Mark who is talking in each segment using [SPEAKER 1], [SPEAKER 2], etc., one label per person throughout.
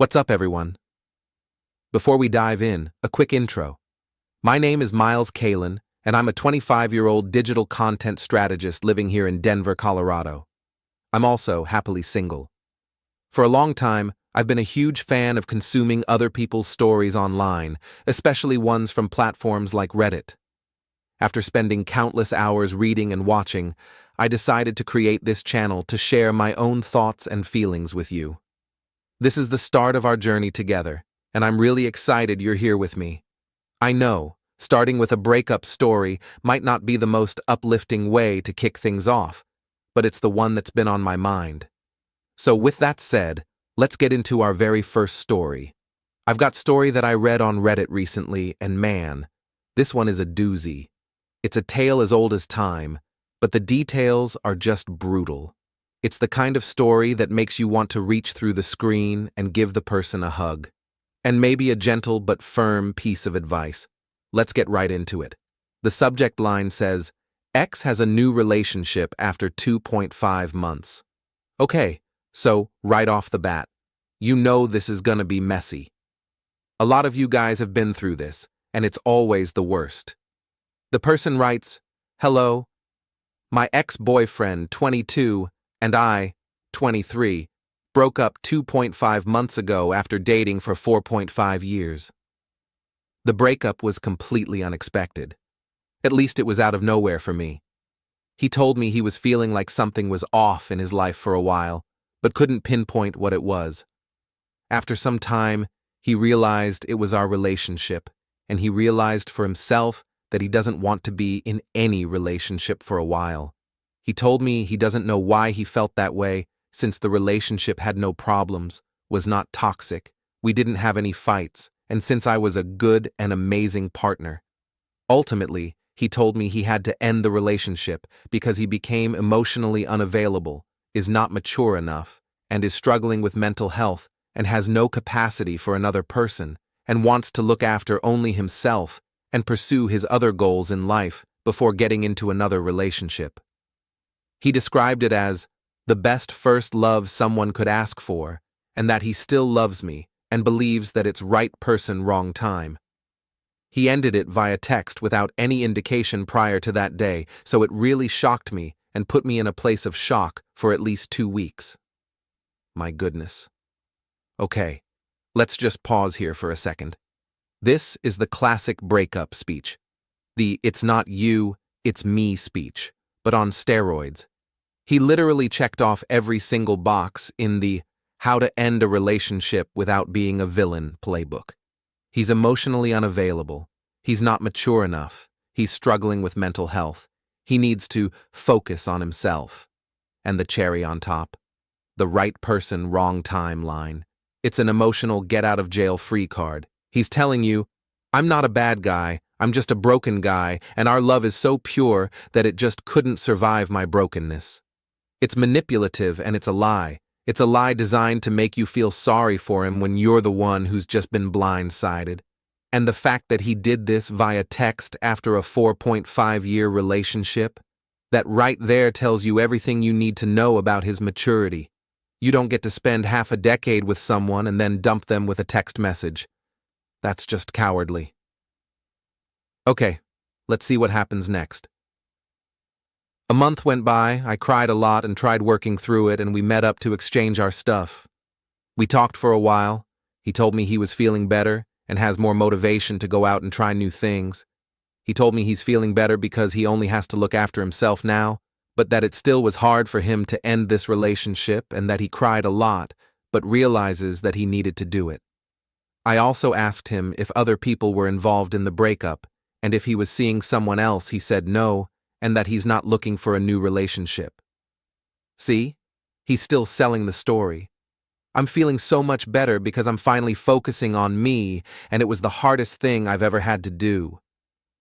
[SPEAKER 1] What's up, everyone? Before we dive in, a quick intro. My name is Miles Kalin, and I'm a 25-year-old digital content strategist living here in Denver, Colorado. I'm also happily single. For a long time, I've been a huge fan of consuming other people's stories online, especially ones from platforms like Reddit. After spending countless hours reading and watching, I decided to create this channel to share my own thoughts and feelings with you. This is the start of our journey together, and I'm really excited you're here with me. I know, starting with a breakup story might not be the most uplifting way to kick things off, but it's the one that's been on my mind. So with that said, let's get into our very first story. I've got a story that I read on Reddit recently, and man, this one is a doozy. It's a tale as old as time, but the details are just brutal. It's the kind of story that makes you want to reach through the screen and give the person a hug. And maybe a gentle but firm piece of advice. Let's get right into it. The subject line says, X has a new relationship after 2.5 months. Okay, so right off the bat, you know this is gonna be messy. A lot of you guys have been through this, and it's always the worst. The person writes, Hello, my ex-boyfriend, 22, and I, 23, broke up 2.5 months ago after dating for 4.5 years. The breakup was completely unexpected. At least it was out of nowhere for me. He told me he was feeling like something was off in his life for a while, but couldn't pinpoint what it was. After some time, he realized it was our relationship, and he realized for himself that he doesn't want to be in any relationship for a while. He told me he doesn't know why he felt that way, since the relationship had no problems, was not toxic, we didn't have any fights, and since I was a good and amazing partner. Ultimately, he told me he had to end the relationship because he became emotionally unavailable, is not mature enough, and is struggling with mental health, and has no capacity for another person, and wants to look after only himself and pursue his other goals in life before getting into another relationship. He described it as the best first love someone could ask for, and that he still loves me and believes that it's right person, wrong time. He ended it via text without any indication prior to that day, so it really shocked me and put me in a place of shock for at least 2 weeks. My goodness. Okay, let's just pause here for a second. This is the classic breakup speech. The "it's not you, it's me" speech, but on steroids. He literally checked off every single box in the how to end a relationship without being a villain playbook. He's emotionally unavailable. He's not mature enough. He's struggling with mental health. He needs to focus on himself. And the cherry on top, the right person, wrong time line. It's an emotional get-out-of-jail-free card. He's telling you, I'm not a bad guy, I'm just a broken guy, and our love is so pure that it just couldn't survive my brokenness. It's manipulative and it's a lie. It's a lie designed to make you feel sorry for him when you're the one who's just been blindsided. And the fact that he did this via text after a 4.5-year relationship, that right there tells you everything you need to know about his maturity. You don't get to spend half a decade with someone and then dump them with a text message. That's just cowardly. Okay, let's see what happens next. A month went by, I cried a lot and tried working through it, and we met up to exchange our stuff. We talked for a while. He told me he was feeling better and has more motivation to go out and try new things. He told me he's feeling better because he only has to look after himself now, but that it still was hard for him to end this relationship and that he cried a lot, but realizes that he needed to do it. I also asked him if other people were involved in the breakup, and if he was seeing someone else. He said no, and that he's not looking for a new relationship. See? He's still selling the story. I'm feeling so much better because I'm finally focusing on me, and it was the hardest thing I've ever had to do.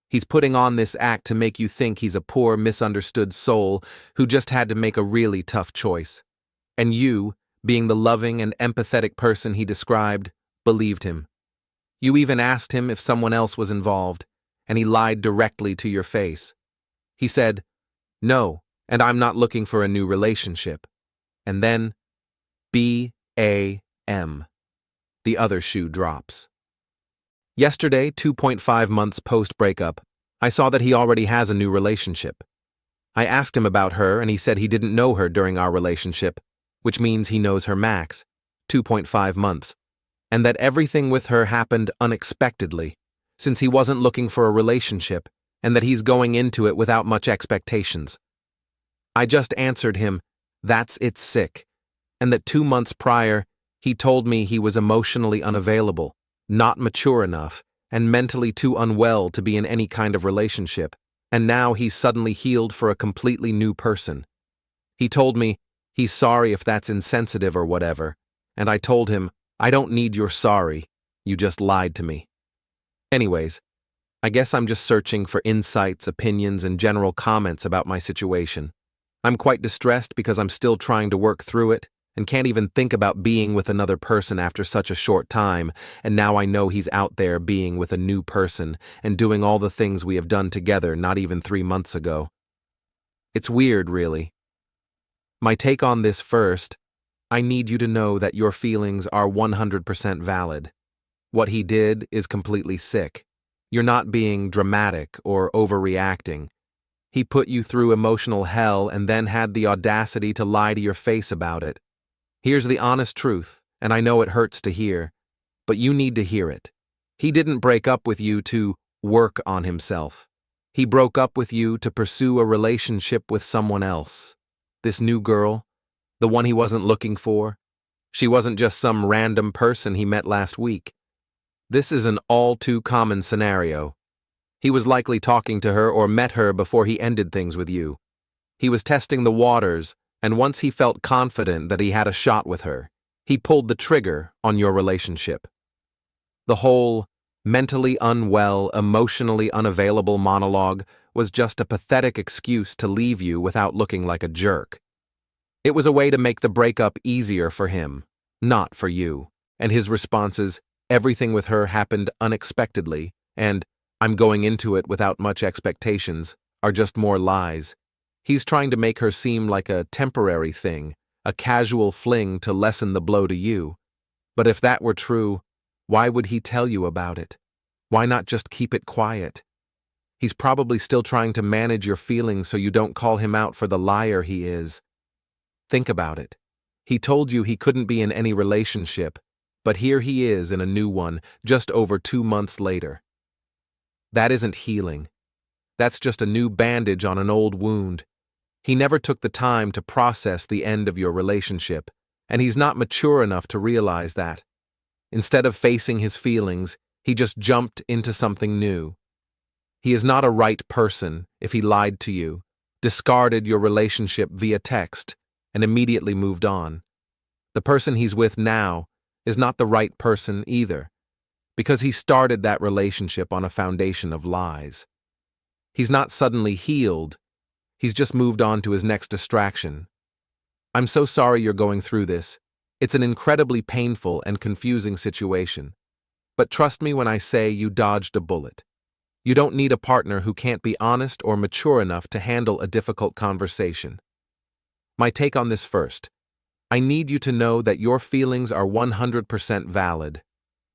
[SPEAKER 1] He's putting on this act to make you think he's a poor, misunderstood soul who just had to make a really tough choice. And you, being the loving and empathetic person he described, believed him. You even asked him if someone else was involved, and he lied directly to your face. He said, no, and I'm not looking for a new relationship. And then, BAM. the other shoe drops. Yesterday, 2.5 months post-breakup, I saw that he already has a new relationship. I asked him about her and he said he didn't know her during our relationship, which means he knows her max, 2.5 months, and that everything with her happened unexpectedly, since he wasn't looking for a relationship, and that he's going into it without much expectations. I just answered him, that's it's sick, and that 2 months prior, he told me he was emotionally unavailable, not mature enough, and mentally too unwell to be in any kind of relationship, and now he's suddenly healed for a completely new person. He told me he's sorry if that's insensitive or whatever, and I told him, I don't need your sorry, you just lied to me. Anyways, I guess I'm just searching for insights, opinions, and general comments about my situation. I'm quite distressed because I'm still trying to work through it, and can't even think about being with another person after such a short time, and now I know he's out there being with a new person and doing all the things we have done together not even 3 months ago. It's weird, really. My take on this first, I need you to know that your feelings are 100% valid. What he did is completely sick. You're not being dramatic or overreacting. He put you through emotional hell and then had the audacity to lie to your face about it. Here's the honest truth, and I know it hurts to hear, but you need to hear it. He didn't break up with you to work on himself. He broke up with you to pursue a relationship with someone else. This new girl, the one he wasn't looking for. She wasn't just some random person he met last week. This is an all too common scenario. He was likely talking to her or met her before he ended things with you. He was testing the waters, and once he felt confident that he had a shot with her, he pulled the trigger on your relationship. The whole mentally unwell, emotionally unavailable monologue was just a pathetic excuse to leave you without looking like a jerk. It was a way to make the breakup easier for him, not for you. And his responses, everything with her happened unexpectedly, and I'm going into it without much expectations, are just more lies. He's trying to make her seem like a temporary thing, a casual fling to lessen the blow to you. But if that were true, why would he tell you about it? Why not just keep it quiet? He's probably still trying to manage your feelings so you don't call him out for the liar he is. Think about it. He told you he couldn't be in any relationship, but here he is in a new one just over 2 months later. That isn't healing. That's just a new bandage on an old wound. He never took the time to process the end of your relationship, and he's not mature enough to realize that. Instead of facing his feelings, he just jumped into something new. He is not a right person if he lied to you, discarded your relationship via text, and immediately moved on. The person he's with now is not the right person either, because he started that relationship on a foundation of lies. He's not suddenly healed, he's just moved on to his next distraction. I'm so sorry you're going through this. It's an incredibly painful and confusing situation. But trust me when I say you dodged a bullet. You don't need a partner who can't be honest or mature enough to handle a difficult conversation. My take on this first. I need you to know that your feelings are 100% valid.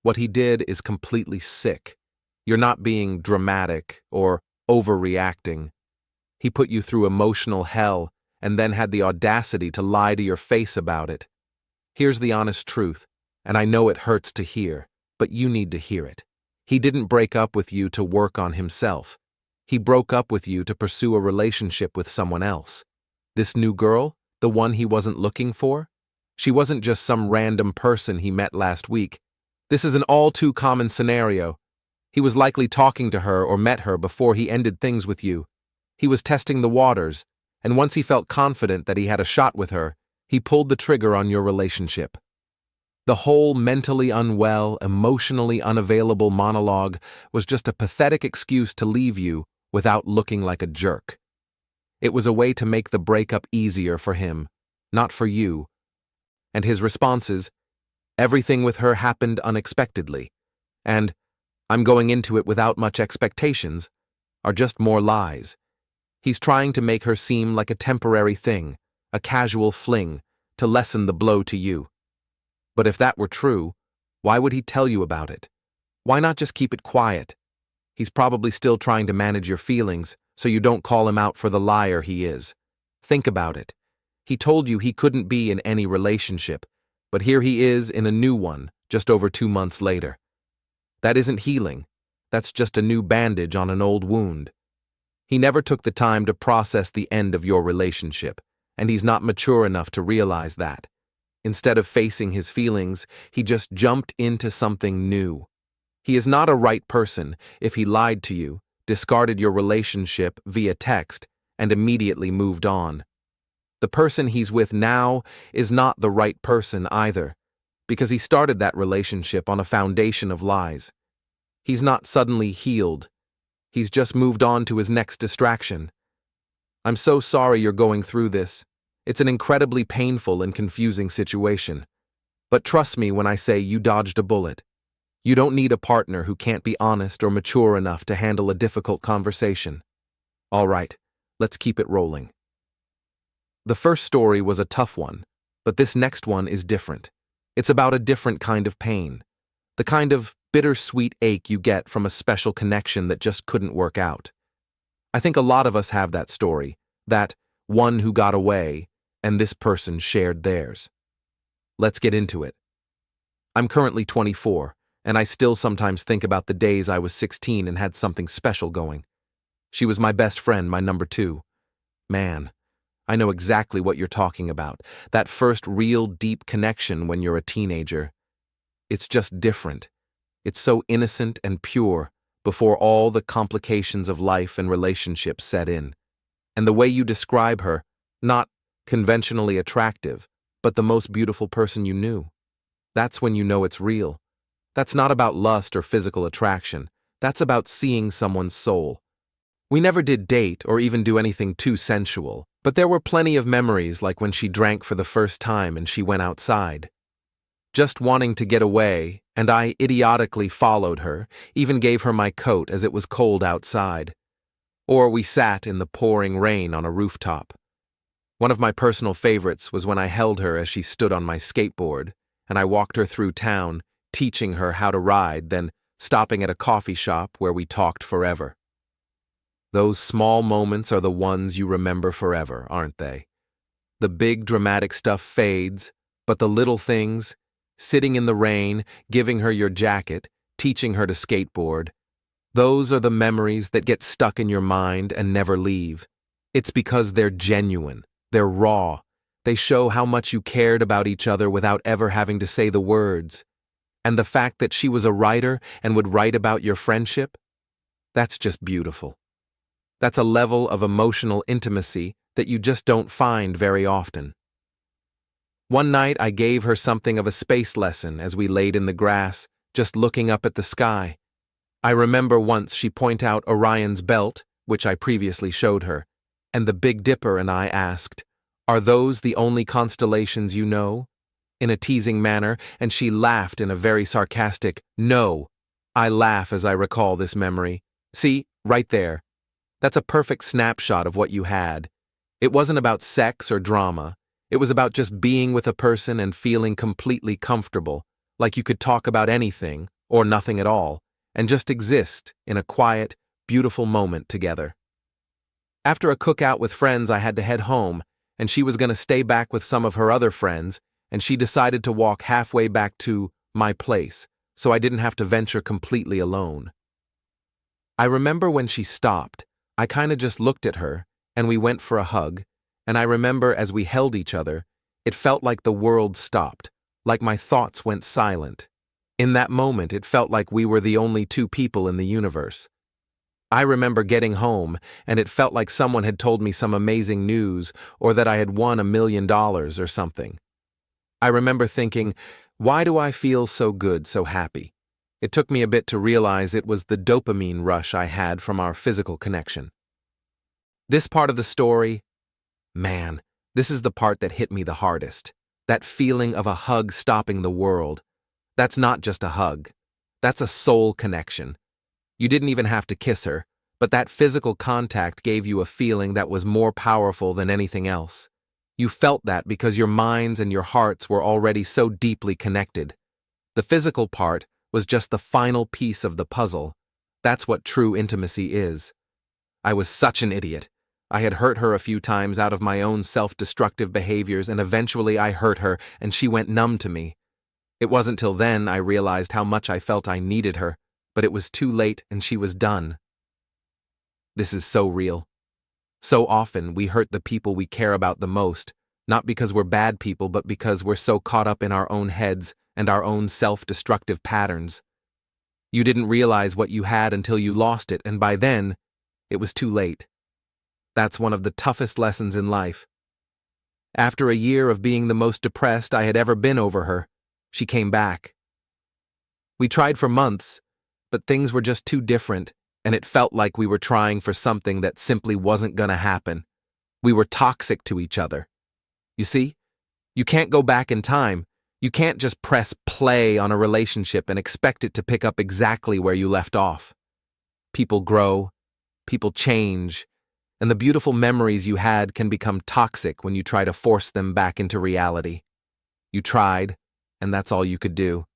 [SPEAKER 1] What he did is completely sick. You're not being dramatic or overreacting. He put you through emotional hell and then had the audacity to lie to your face about it. Here's the honest truth, and I know it hurts to hear, but you need to hear it. He didn't break up with you to work on himself. He broke up with you to pursue a relationship with someone else. This new girl, the one he wasn't looking for? She wasn't just some random person he met last week. This is an all too common scenario. He was likely talking to her or met her before he ended things with you. He was testing the waters, and once he felt confident that he had a shot with her, he pulled the trigger on your relationship. The whole mentally unwell, emotionally unavailable monologue was just a pathetic excuse to leave you without looking like a jerk. It was a way to make the breakup easier for him, not for you. And his responses, everything with her happened unexpectedly, and I'm going into it without much expectations, are just more lies. He's trying to make her seem like a temporary thing, a casual fling, to lessen the blow to you. But if that were true, Why would he tell you about it? Why not just keep it quiet? He's probably still trying to manage your feelings, so you don't call him out for the liar he is. Think about it. He told you he couldn't be in any relationship, but here he is in a new one, just over 2 months later. That isn't healing. That's just a new bandage on an old wound. He never took the time to process the end of your relationship, and he's not mature enough to realize that. Instead of facing his feelings, he just jumped into something new. He is not a right person if he lied to you, discarded your relationship via text, and immediately moved on. The person he's with now is not the right person either, because he started that relationship on a foundation of lies. He's not suddenly healed. He's just moved on to his next distraction. I'm so sorry you're going through this. It's an incredibly painful and confusing situation. But trust me when I say you dodged a bullet. You don't need a partner who can't be honest or mature enough to handle a difficult conversation. All right, let's keep it rolling. The first story was a tough one, but this next one is different. It's about a different kind of pain. The kind of bittersweet ache you get from a special connection that just couldn't work out. I think a lot of us have that story, that one who got away, and this person shared theirs. Let's get into it. I'm currently 24, and I still sometimes think about the days I was 16 and had something special going. She was my best friend, my number 2. Man, I know exactly what you're talking about, that first real deep connection when you're a teenager. It's just different. It's so innocent and pure before all the complications of life and relationships set in. And the way you describe her, not conventionally attractive, but the most beautiful person you knew. That's when you know it's real. That's not about lust or physical attraction. That's about seeing someone's soul. We never did date or even do anything too sensual, but there were plenty of memories like when she drank for the first time and she went outside. Just wanting to get away, and I idiotically followed her, even gave her my coat as it was cold outside. Or we sat in the pouring rain on a rooftop. One of my personal favorites was when I held her as she stood on my skateboard, and I walked her through town, teaching her how to ride, then stopping at a coffee shop where we talked forever. Those small moments are the ones you remember forever, aren't they? The big dramatic stuff fades, but the little things, sitting in the rain, giving her your jacket, teaching her to skateboard, those are the memories that get stuck in your mind and never leave. It's because they're genuine, they're raw, they show how much you cared about each other without ever having to say the words. And the fact that she was a writer and would write about your friendship, that's just beautiful. That's a level of emotional intimacy that you just don't find very often. One night I gave her something of a space lesson as we laid in the grass, just looking up at the sky. I remember once she pointed out Orion's belt, which I previously showed her, and the Big Dipper, and I asked, "Are those the only constellations you know?" in a teasing manner, and she laughed in a very sarcastic, "No." I laugh as I recall this memory. See, right there. That's a perfect snapshot of what you had. It wasn't about sex or drama. It was about just being with a person and feeling completely comfortable, like you could talk about anything, or nothing at all, and just exist in a quiet, beautiful moment together. After a cookout with friends, I had to head home, and she was going to stay back with some of her other friends, and she decided to walk halfway back to my place, so I didn't have to venture completely alone. I remember when she stopped, I kind of just looked at her, and we went for a hug, and I remember as we held each other, it felt like the world stopped, like my thoughts went silent. In that moment, it felt like we were the only 2 people in the universe. I remember getting home, and it felt like someone had told me some amazing news or that I had won $1 million or something. I remember thinking, why do I feel so good, so happy? It took me a bit to realize it was the dopamine rush I had from our physical connection. This part of the story, man, this is the part that hit me the hardest. That feeling of a hug stopping the world. That's not just a hug. That's a soul connection. You didn't even have to kiss her, but that physical contact gave you a feeling that was more powerful than anything else. You felt that because your minds and your hearts were already so deeply connected. The physical part was just the final piece of the puzzle. That's what true intimacy is. I was such an idiot. I had hurt her a few times out of my own self-destructive behaviors, and eventually I hurt her and she went numb to me. It wasn't till then I realized how much I felt I needed her, but it was too late and she was done. This is so real. So often we hurt the people we care about the most, not because we're bad people, but because we're so caught up in our own heads and our own self-destructive patterns. You didn't realize what you had until you lost it, and by then, it was too late. That's one of the toughest lessons in life. After a year of being the most depressed I had ever been over her, she came back. We tried for months, but things were just too different, and it felt like we were trying for something that simply wasn't gonna happen. We were toxic to each other. You see, you can't go back in time. You can't just press play on a relationship and expect it to pick up exactly where you left off. People grow, people change, and the beautiful memories you had can become toxic when you try to force them back into reality. You tried, and that's all you could do.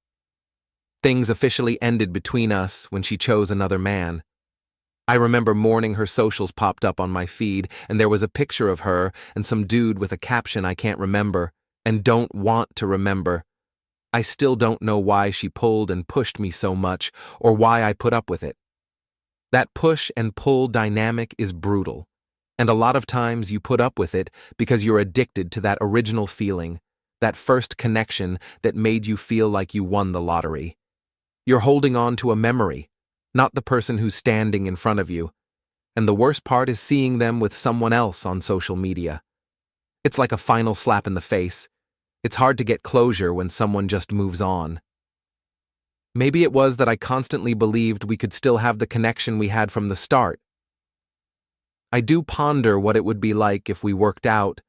[SPEAKER 1] Things officially ended between us when she chose another man. I remember morning her socials popped up on my feed, and there was a picture of her and some dude with a caption I can't remember and don't want to remember. I still don't know why she pulled and pushed me so much, or why I put up with it. That push and pull dynamic is brutal, and a lot of times you put up with it because you're addicted to that original feeling, that first connection that made you feel like you won the lottery. You're holding on to a memory, not the person who's standing in front of you, and the worst part is seeing them with someone else on social media. It's like a final slap in the face. It's hard to get closure when someone just moves on. Maybe it was that I constantly believed we could still have the connection we had from the start. I do ponder what it would be like if we worked out,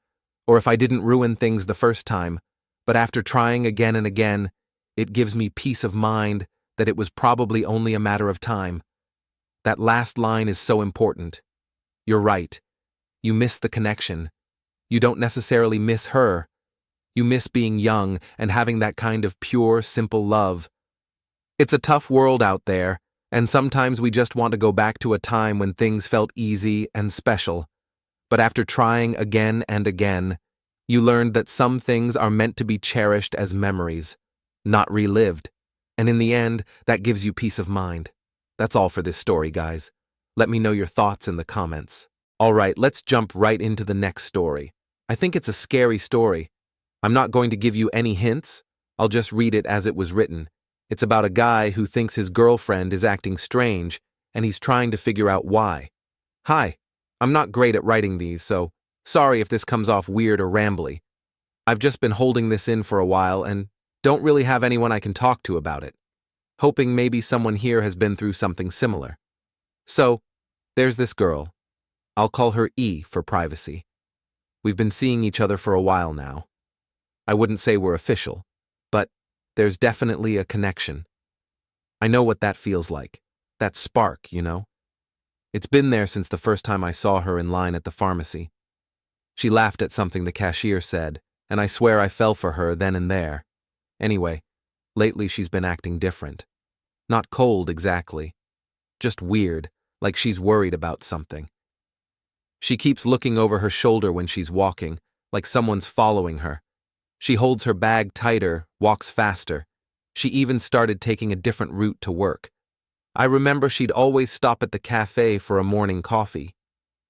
[SPEAKER 1] or if I didn't ruin things the first time, but after trying again and again, it gives me peace of mind that it was probably only a matter of time. That last line is so important. You're right. You miss the connection. You don't necessarily miss her. You miss being young and having that kind of pure, simple love. It's a tough world out there, and sometimes we just want to go back to a time when things felt easy and special. But after trying again and again, you learned that some things are meant to be cherished as memories, not relived. And in the end, that gives you peace of mind. That's all for this story, guys. Let me know your thoughts in the comments. All right, let's jump right into the next story. I think it's a scary story. I'm not going to give you any hints. I'll just read it as it was written. It's about a guy who thinks his girlfriend is acting strange, and he's trying to figure out why. Hi, I'm not great at writing these, so sorry if this comes off weird or rambly. I've just been holding this in for a while and don't really have anyone I can talk to about it, hoping maybe someone here has been through something similar. So, there's this girl. I'll call her E for privacy. We've been seeing each other for a while now. I wouldn't say we're official, but there's definitely a connection. I know what that feels like. That spark, you know? It's been there since the first time I saw her in line at the pharmacy. She laughed at something the cashier said, and I swear I fell for her then and there. Anyway, lately she's been acting different. Not cold exactly. Just weird, like she's worried about something. She keeps looking over her shoulder when she's walking, like someone's following her. She holds her bag tighter, walks faster. She even started taking a different route to work. I remember she'd always stop at the cafe for a morning coffee.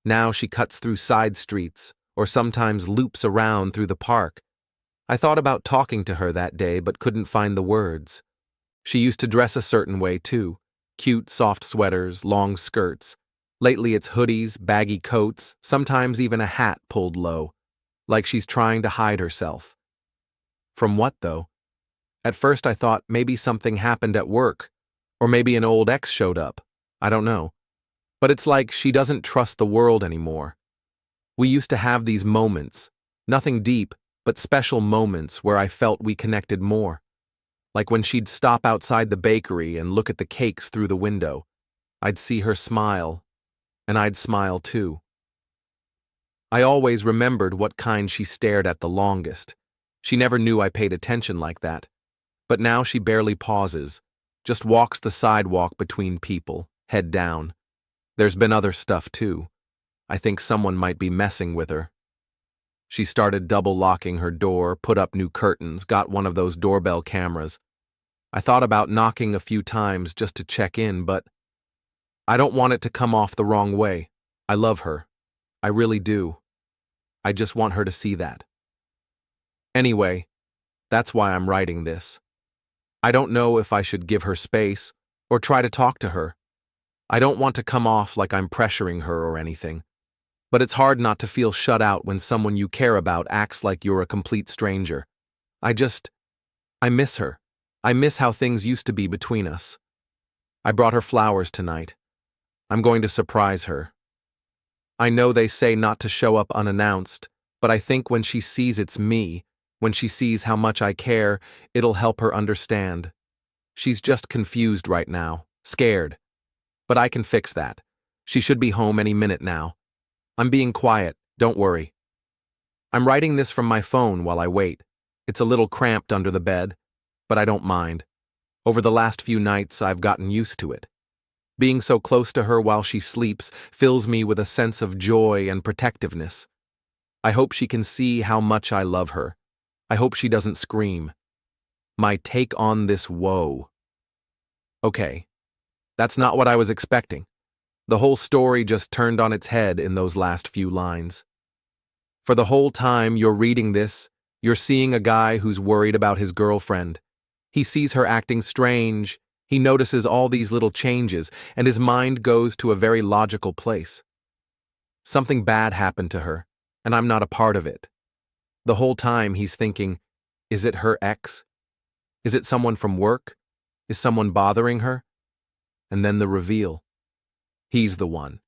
[SPEAKER 1] Now she cuts through side streets, or sometimes loops around through the park. I thought about talking to her that day but couldn't find the words. She used to dress a certain way too. Cute, soft sweaters, long skirts. Lately it's hoodies, baggy coats, sometimes even a hat pulled low, like she's trying to hide herself. From what, though? At first I thought maybe something happened at work, or maybe an old ex showed up. I don't know. But it's like she doesn't trust the world anymore. We used to have these moments, nothing deep, but special moments where I felt we connected more. Like when she'd stop outside the bakery and look at the cakes through the window. I'd see her smile, and I'd smile too. I always remembered what kind she stared at the longest. She never knew I paid attention like that. But now she barely pauses, just walks the sidewalk between people, head down. There's been other stuff too. I think someone might be messing with her. She started double-locking her door, put up new curtains, got one of those doorbell cameras. I thought about knocking a few times just to check in, but I don't want it to come off the wrong way. I love her. I really do. I just want her to see that. Anyway, that's why I'm writing this. I don't know if I should give her space or try to talk to her. I don't want to come off like I'm pressuring her or anything. But it's hard not to feel shut out when someone you care about acts like you're a complete stranger. I miss her. I miss how things used to be between us. I brought her flowers tonight. I'm going to surprise her. I know they say not to show up unannounced, but I think when she sees it's me, when she sees how much I care, it'll help her understand. She's just confused right now, scared. But I can fix that. She should be home any minute now. I'm being quiet, don't worry. I'm writing this from my phone while I wait. It's a little cramped under the bed, but I don't mind. Over the last few nights, I've gotten used to it. Being so close to her while she sleeps fills me with a sense of joy and protectiveness. I hope she can see how much I love her. I hope she doesn't scream. My take on this woe. Okay, that's not what I was expecting. The whole story just turned on its head in those last few lines. For the whole time you're reading this, you're seeing a guy who's worried about his girlfriend. He sees her acting strange, he notices all these little changes, and his mind goes to a very logical place. Something bad happened to her, and I'm not a part of it. The whole time he's thinking, is it her ex? Is it someone from work? Is someone bothering her? And then the reveal. He's the one.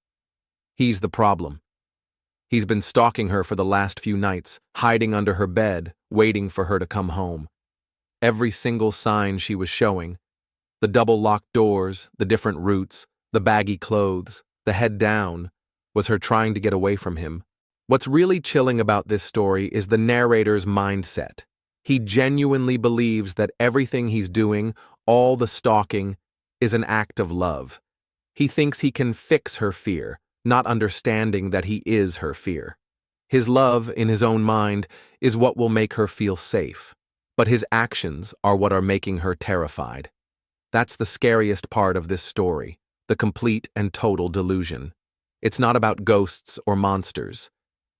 [SPEAKER 1] He's the problem. He's been stalking her for the last few nights, hiding under her bed, waiting for her to come home. Every single sign she was showing, the double-locked doors, the different routes, the baggy clothes, the head down, was her trying to get away from him. What's really chilling about this story is the narrator's mindset. He genuinely believes that everything he's doing, all the stalking, is an act of love. He thinks he can fix her fear, not understanding that he is her fear. His love, in his own mind, is what will make her feel safe. But his actions are what are making her terrified. That's the scariest part of this story, the complete and total delusion. It's not about ghosts or monsters.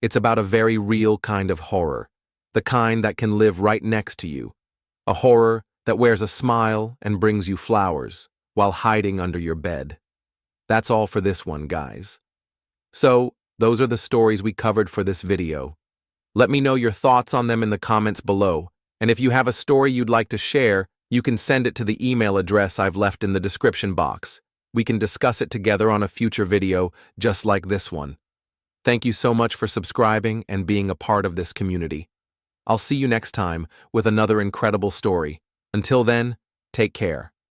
[SPEAKER 1] It's about a very real kind of horror, the kind that can live right next to you. A horror that wears a smile and brings you flowers while hiding under your bed. That's all for this one, guys. So, those are the stories we covered for this video. Let me know your thoughts on them in the comments below, and if you have a story you'd like to share, you can send it to the email address I've left in the description box. We can discuss it together on a future video just like this one. Thank you so much for subscribing and being a part of this community. I'll see you next time with another incredible story. Until then, take care.